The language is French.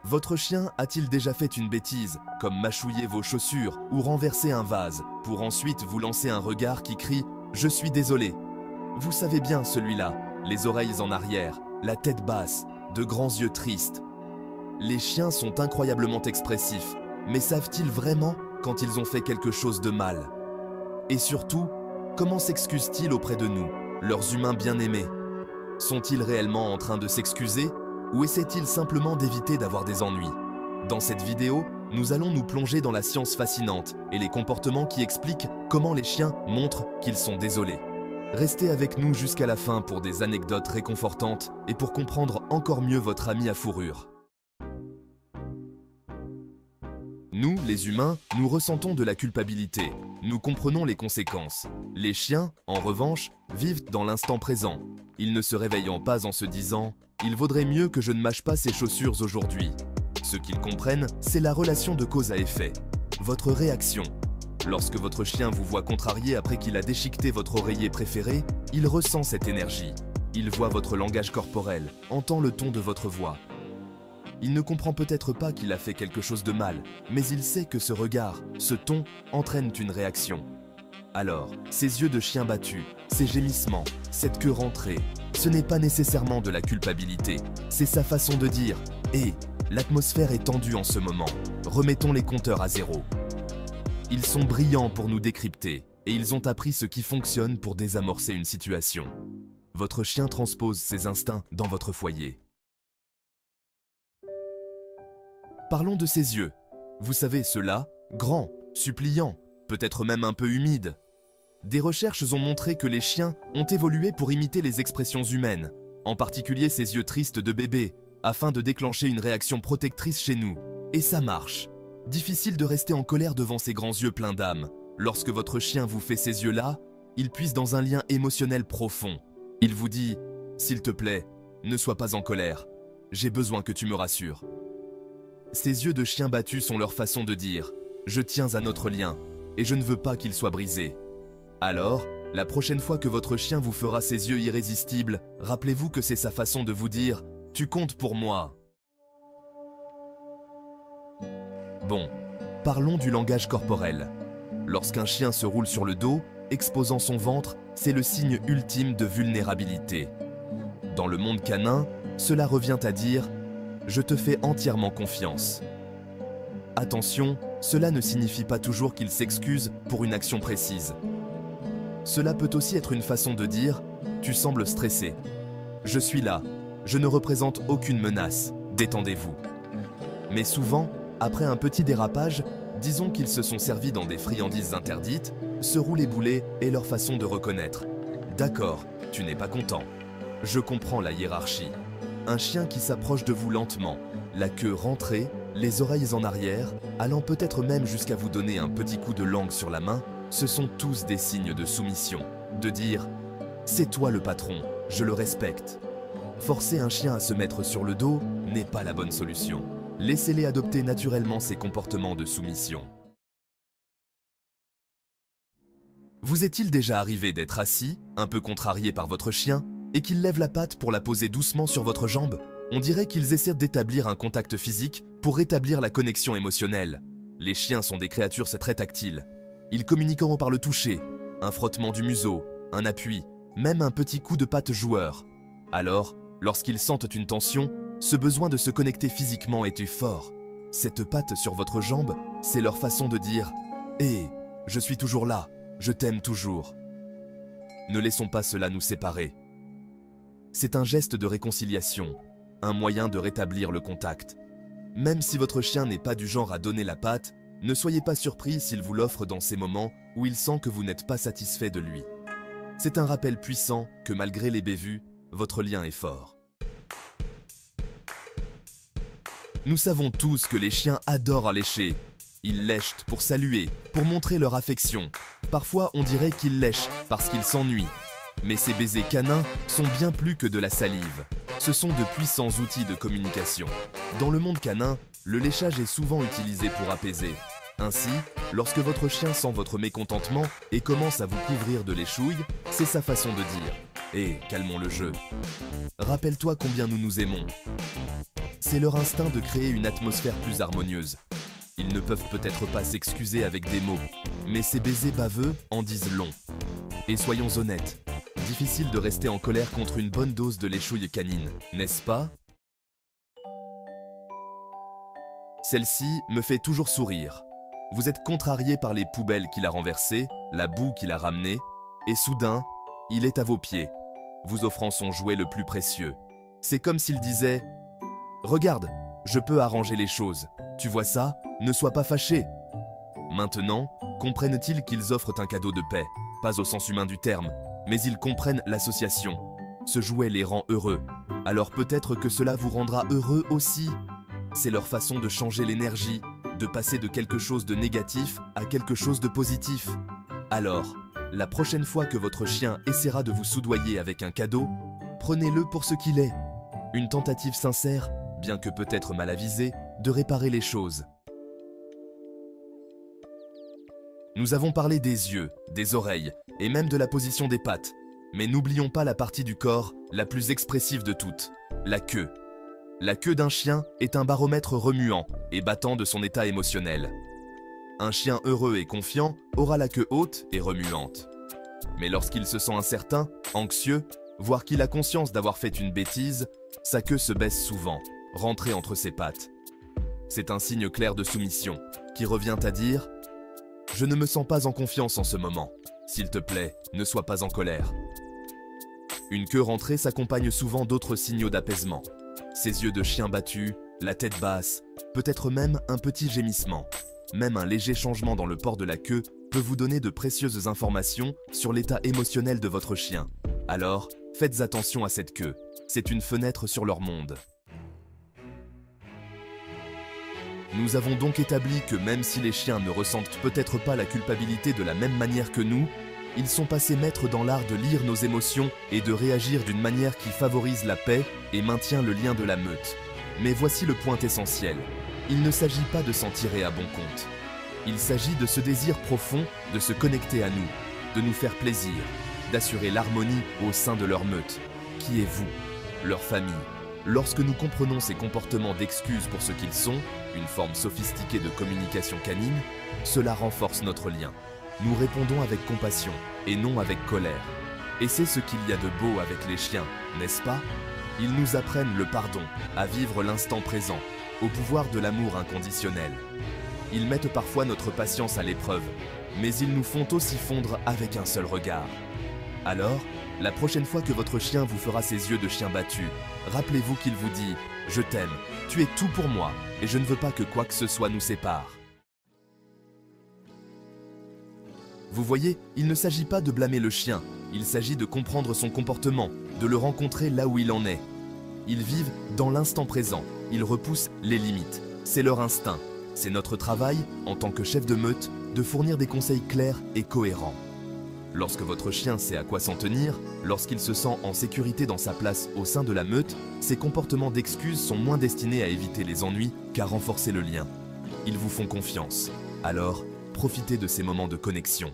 Votre chien a-t-il déjà fait une bêtise, comme mâchouiller vos chaussures ou renverser un vase, pour ensuite vous lancer un regard qui crie « Je suis désolé ». Vous savez bien celui-là, les oreilles en arrière, la tête basse, de grands yeux tristes. Les chiens sont incroyablement expressifs, mais savent-ils vraiment quand ils ont fait quelque chose de mal? Et surtout, comment s'excusent-ils auprès de nous, leurs humains bien-aimés? Sont-ils réellement en train de s'excuser ou essaient-ils simplement d'éviter d'avoir des ennuis? Dans cette vidéo, nous allons nous plonger dans la science fascinante et les comportements qui expliquent comment les chiens montrent qu'ils sont désolés. Restez avec nous jusqu'à la fin pour des anecdotes réconfortantes et pour comprendre encore mieux votre ami à fourrure. Nous, les humains, nous ressentons de la culpabilité. Nous comprenons les conséquences. Les chiens, en revanche, vivent dans l'instant présent. Ils ne se réveillent pas en se disant « Il vaudrait mieux que je ne mâche pas ces chaussures aujourd'hui ». Ce qu'ils comprennent, c'est la relation de cause à effet. Votre réaction. Lorsque votre chien vous voit contrarié après qu'il a déchiqueté votre oreiller préféré, il ressent cette énergie. Il voit votre langage corporel, entend le ton de votre voix. Il ne comprend peut-être pas qu'il a fait quelque chose de mal, mais il sait que ce regard, ce ton, entraînent une réaction. Alors, ces yeux de chien battus, ces gémissements, cette queue rentrée, ce n'est pas nécessairement de la culpabilité, c'est sa façon de dire « Hé, l'atmosphère est tendue en ce moment, remettons les compteurs à zéro ». Ils sont brillants pour nous décrypter, et ils ont appris ce qui fonctionne pour désamorcer une situation. Votre chien transpose ses instincts dans votre foyer. Parlons de ses yeux. Vous savez, ceux-là, grands, suppliants, peut-être même un peu humides. Des recherches ont montré que les chiens ont évolué pour imiter les expressions humaines, en particulier ces yeux tristes de bébé, afin de déclencher une réaction protectrice chez nous. Et ça marche. Difficile de rester en colère devant ces grands yeux pleins d'âme. Lorsque votre chien vous fait ces yeux-là, il puise dans un lien émotionnel profond. Il vous dit « S'il te plaît, ne sois pas en colère. J'ai besoin que tu me rassures. » Ces yeux de chien battus sont leur façon de dire « Je tiens à notre lien et je ne veux pas qu'il soit brisé. » Alors, la prochaine fois que votre chien vous fera ces yeux irrésistibles, rappelez-vous que c'est sa façon de vous dire « Tu comptes pour moi. » Bon, parlons du langage corporel. Lorsqu'un chien se roule sur le dos, exposant son ventre, c'est le signe ultime de vulnérabilité. Dans le monde canin, cela revient à dire « Je te fais entièrement confiance ». Attention, cela ne signifie pas toujours qu'il s'excuse pour une action précise. Cela peut aussi être une façon de dire « Tu sembles stressé. Je suis là. Je ne représente aucune menace. Détendez-vous. » Mais souvent, après un petit dérapage, disons qu'ils se sont servis dans des friandises interdites, ce rouler-boulet est leur façon de reconnaître. D'accord, tu n'es pas content. Je comprends la hiérarchie. Un chien qui s'approche de vous lentement, la queue rentrée, les oreilles en arrière, allant peut-être même jusqu'à vous donner un petit coup de langue sur la main, ce sont tous des signes de soumission, de dire « C'est toi le patron, je le respecte ». Forcer un chien à se mettre sur le dos n'est pas la bonne solution. Laissez-les adopter naturellement ces comportements de soumission. Vous est-il déjà arrivé d'être assis, un peu contrarié par votre chien, et qu'il lève la patte pour la poser doucement sur votre jambe? On dirait qu'ils essaient d'établir un contact physique pour rétablir la connexion émotionnelle. Les chiens sont des créatures très tactiles. Ils communiqueront par le toucher, un frottement du museau, un appui, même un petit coup de patte joueur. Alors, lorsqu'ils sentent une tension, ce besoin de se connecter physiquement est fort. Cette patte sur votre jambe, c'est leur façon de dire « Hé, je suis toujours là, je t'aime toujours. » Ne laissons pas cela nous séparer. C'est un geste de réconciliation, un moyen de rétablir le contact. Même si votre chien n'est pas du genre à donner la patte, ne soyez pas surpris s'il vous l'offre dans ces moments où il sent que vous n'êtes pas satisfait de lui. C'est un rappel puissant que malgré les bévues, votre lien est fort. Nous savons tous que les chiens adorent lécher. Ils lèchent pour saluer, pour montrer leur affection. Parfois, on dirait qu'ils lèchent parce qu'ils s'ennuient. Mais ces baisers canins sont bien plus que de la salive. Ce sont de puissants outils de communication. Dans le monde canin, le léchage est souvent utilisé pour apaiser. Ainsi, lorsque votre chien sent votre mécontentement et commence à vous couvrir de l'échouille, c'est sa façon de dire « Hé, calmons le jeu. Rappelle-toi combien nous nous aimons. » c'est leur instinct de créer une atmosphère plus harmonieuse. Ils ne peuvent peut-être pas s'excuser avec des mots, mais ces baisers baveux en disent long. Et soyons honnêtes, difficile de rester en colère contre une bonne dose de léchouille canine, n'est-ce pas? Celle-ci me fait toujours sourire. Vous êtes contrarié par les poubelles qu'il a renversées, la boue qu'il a ramenée, et soudain, il est à vos pieds, vous offrant son jouet le plus précieux. C'est comme s'il disait « Regarde, je peux arranger les choses. Tu vois ça? Ne sois pas fâché. » Maintenant, comprennent-ils qu'ils offrent un cadeau de paix, pas au sens humain du terme, mais ils comprennent l'association. Ce jouet les rend heureux. Alors peut-être que cela vous rendra heureux aussi. C'est leur façon de changer l'énergie, de passer de quelque chose de négatif à quelque chose de positif. Alors, la prochaine fois que votre chien essaiera de vous soudoyer avec un cadeau, prenez-le pour ce qu'il est. Une tentative sincère, bien que peut-être mal avisée, de réparer les choses. Nous avons parlé des yeux, des oreilles et même de la position des pattes. Mais n'oublions pas la partie du corps la plus expressive de toutes, la queue. La queue d'un chien est un baromètre remuant et battant de son état émotionnel. Un chien heureux et confiant aura la queue haute et remuante. Mais lorsqu'il se sent incertain, anxieux, voire qu'il a conscience d'avoir fait une bêtise, sa queue se baisse souvent, rentrée entre ses pattes. C'est un signe clair de soumission, qui revient à dire « Je ne me sens pas en confiance en ce moment. S'il te plaît, ne sois pas en colère. » Une queue rentrée s'accompagne souvent d'autres signaux d'apaisement. Ses yeux de chien battus, la tête basse, peut-être même un petit gémissement. Même un léger changement dans le port de la queue peut vous donner de précieuses informations sur l'état émotionnel de votre chien. Alors, faites attention à cette queue. C'est une fenêtre sur leur monde. Nous avons donc établi que même si les chiens ne ressentent peut-être pas la culpabilité de la même manière que nous, ils sont passés maîtres dans l'art de lire nos émotions et de réagir d'une manière qui favorise la paix et maintient le lien de la meute. Mais voici le point essentiel. Il ne s'agit pas de s'en tirer à bon compte. Il s'agit de ce désir profond de se connecter à nous, de nous faire plaisir, d'assurer l'harmonie au sein de leur meute, qui est vous, leur famille. Lorsque nous comprenons ces comportements d'excuses pour ce qu'ils sont, une forme sophistiquée de communication canine, cela renforce notre lien. Nous répondons avec compassion et non avec colère. Et c'est ce qu'il y a de beau avec les chiens, n'est-ce pas? Ils nous apprennent le pardon, à vivre l'instant présent, au pouvoir de l'amour inconditionnel. Ils mettent parfois notre patience à l'épreuve, mais ils nous font aussi fondre avec un seul regard. Alors, la prochaine fois que votre chien vous fera ses yeux de chien battu, rappelez-vous qu'il vous dit « Je t'aime, tu es tout pour moi et je ne veux pas que quoi que ce soit nous sépare. » Vous voyez, il ne s'agit pas de blâmer le chien, il s'agit de comprendre son comportement, de le rencontrer là où il en est. Ils vivent dans l'instant présent, ils repoussent les limites. C'est leur instinct. C'est notre travail, en tant que chef de meute, de fournir des conseils clairs et cohérents. Lorsque votre chien sait à quoi s'en tenir, lorsqu'il se sent en sécurité dans sa place au sein de la meute, ses comportements d'excuses sont moins destinés à éviter les ennuis qu'à renforcer le lien. Ils vous font confiance. Alors, profitez de ces moments de connexion.